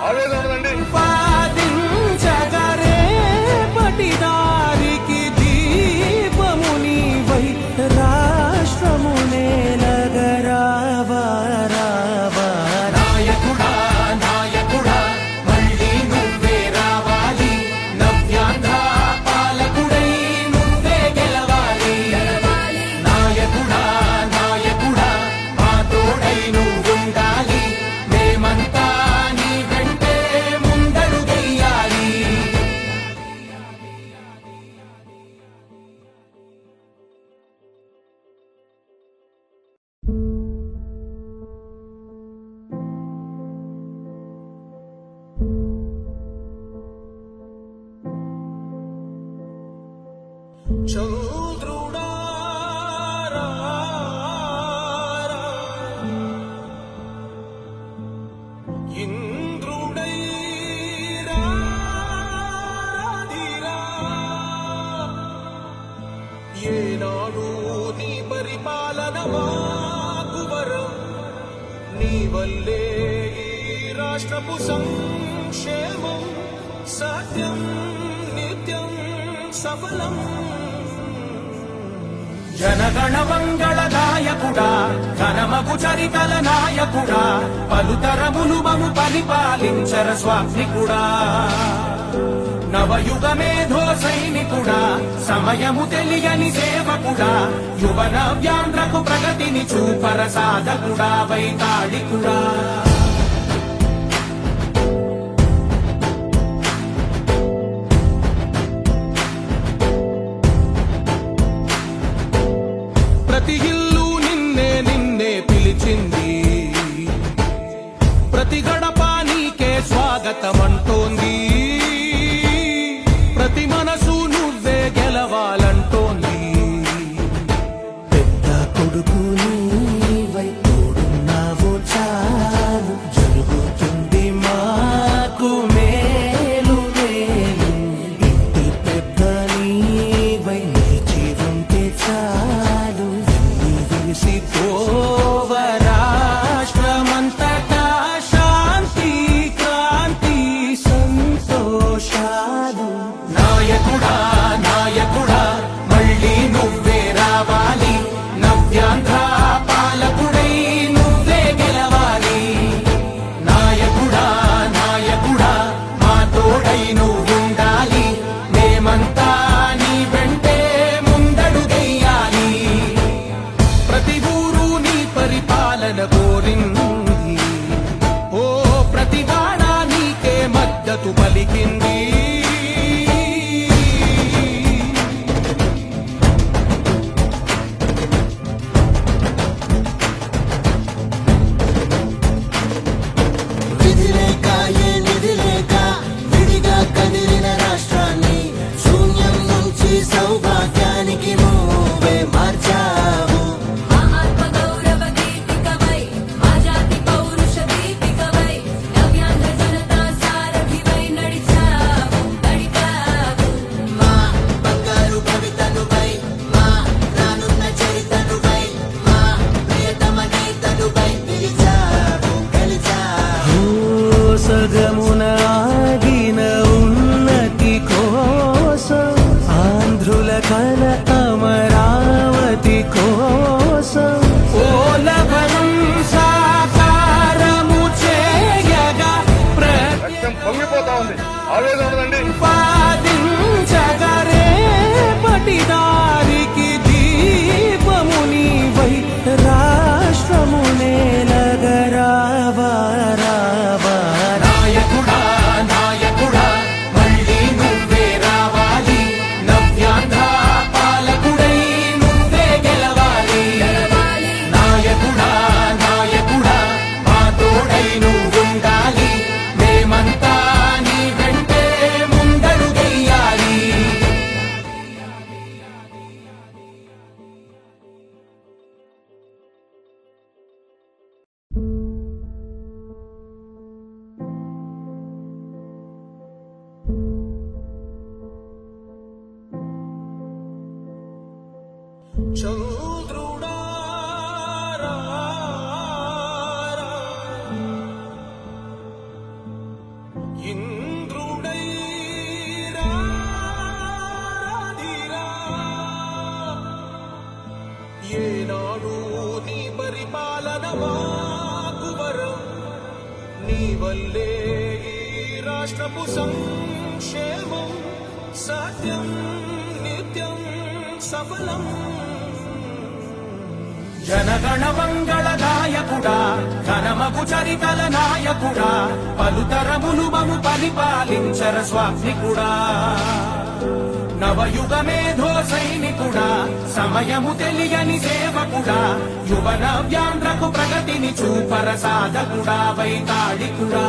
ఆవేదన ఉండదండి. పటిదారికి దీపముని వై రాష్ట్రమునే నగరావా రావా నాయకుడా నాయకుడా మళ్ళీ నువ్వే రావాలి నవ్యాంధ్ర పాలకుడై నువ్వే గెలవాలి నాయకుడా నాయకుడా మా తోడై నువ్వుండాలి మేమంతా నీ వెంటే ముందడుగెయ్యాలి చంద్రుడా రా, ఇంద్రుడై రాధిరా. ఏనాడు నీ పరిపాలన మాకు వరం నీ వల్లే ఈ రాష్ట్రపు సంక్షేమం సత్యం నిత్యం సఫలం జనగణ మంగళ నాయకుడా ఘనమగు చరితల నాయకుడా పలుతరములు మము పరిపాలించర స్వామికుడా నవయుగ మేధో సైనికుడా సమయము తెలియని సేవకుడా యువ నవ్యాంధ్రకు ప్రగతిని చూపర సాధకుడా వైతాళికుడా ప్రతి ఇల్లు నిన్నే నిన్నే పిలిచింది ప్రతి గడప నీకే స్వాగతమంటోంది ప్రతి మనసు నువ్వే గెలవాలంటోంది పెద్ద కొడుకు నీవై తోడున్నావు చాలు జరుగుతుంది మాకు మేలు మేలు ఇంటి పెద్ద నీవై నిలిచి ఉంటే చాలు విసి పోవ రాష్ట్రమంతటా శాంతి క్రాంతి సంతోషాలు నాయకుడా నాయకుడా మళ్ళీ నువ్వే రావాలి నవ్యాంధ్ర పాలకుడై నువ్వే గెలవాలి నాయకుడా నాయకుడా మా తోడై నువ్వుండాలి మేమంతా నీ వెంటే ముందడుగెయ్యాలి ప్రతి ఊరు నీ పరిపాలన కోరింది ఓ ప్రతి వాడ నీకే మద్దతు పలికింది విధిలేక ఏ నిధిలేక విడిగా కదిలిన రాష్ట్రాన్ని శూన్యం నుంచి సౌభాగ్యానికి నువ్వే మార్చావు మా ఆత్మ గౌరవ గీతికవై మా జాతి పౌరుష దీపికవై నవ్యాంధ్ర జనతా సారథివై నడిచావు నడిపావు మా బంగారు భవితనువై మా రానున్న చరితనువై మా ప్రియతమ నేతనువై పిలిచావు గెలిచావు సగమున ఆగిన ఉన్నతి కోసం ఆంధ్రుల కల అమరావతి కోసం ఓలవనం సాకారము చేయగా రక్తం పొంగిపోతా ఉంది. ఆవేదన ఉండదండి. ప్రతిపాదించగరే పటిదారికి దీపముని వై రాష్ట్రమునే నగరావా రావా నాయకుడా నాయకుడా మళ్ళీ నువ్వే రావాలి నవ్యాంధ్ర పాలకుడై నువ్వే గెలవాలి నాయకుడా నాయకుడా మా తోడై నువ్వుండాలి మేమంతా నీ వెంటే ముందడుగెయ్యాలి చంద్రుడా రా, ఏనాడు నీ పరిపాలన మాకు వరం నీ వల్లే ఈ రాష్ట్రపు సంక్షేమం సత్యం నిత్యం సఫలం జనగణ మంగళ నాయకుడా ఘనమగు చరితల నాయకుడా పలుతరములు మము పరిపాలించర స్వామికుడా నవయుగ మేధో సైనికుడా సమయము తెలియని సేవకుడా యువన వ్యాంధ్రకు ప్రగతిని చూపర సాధకుడా వైతాళికుడా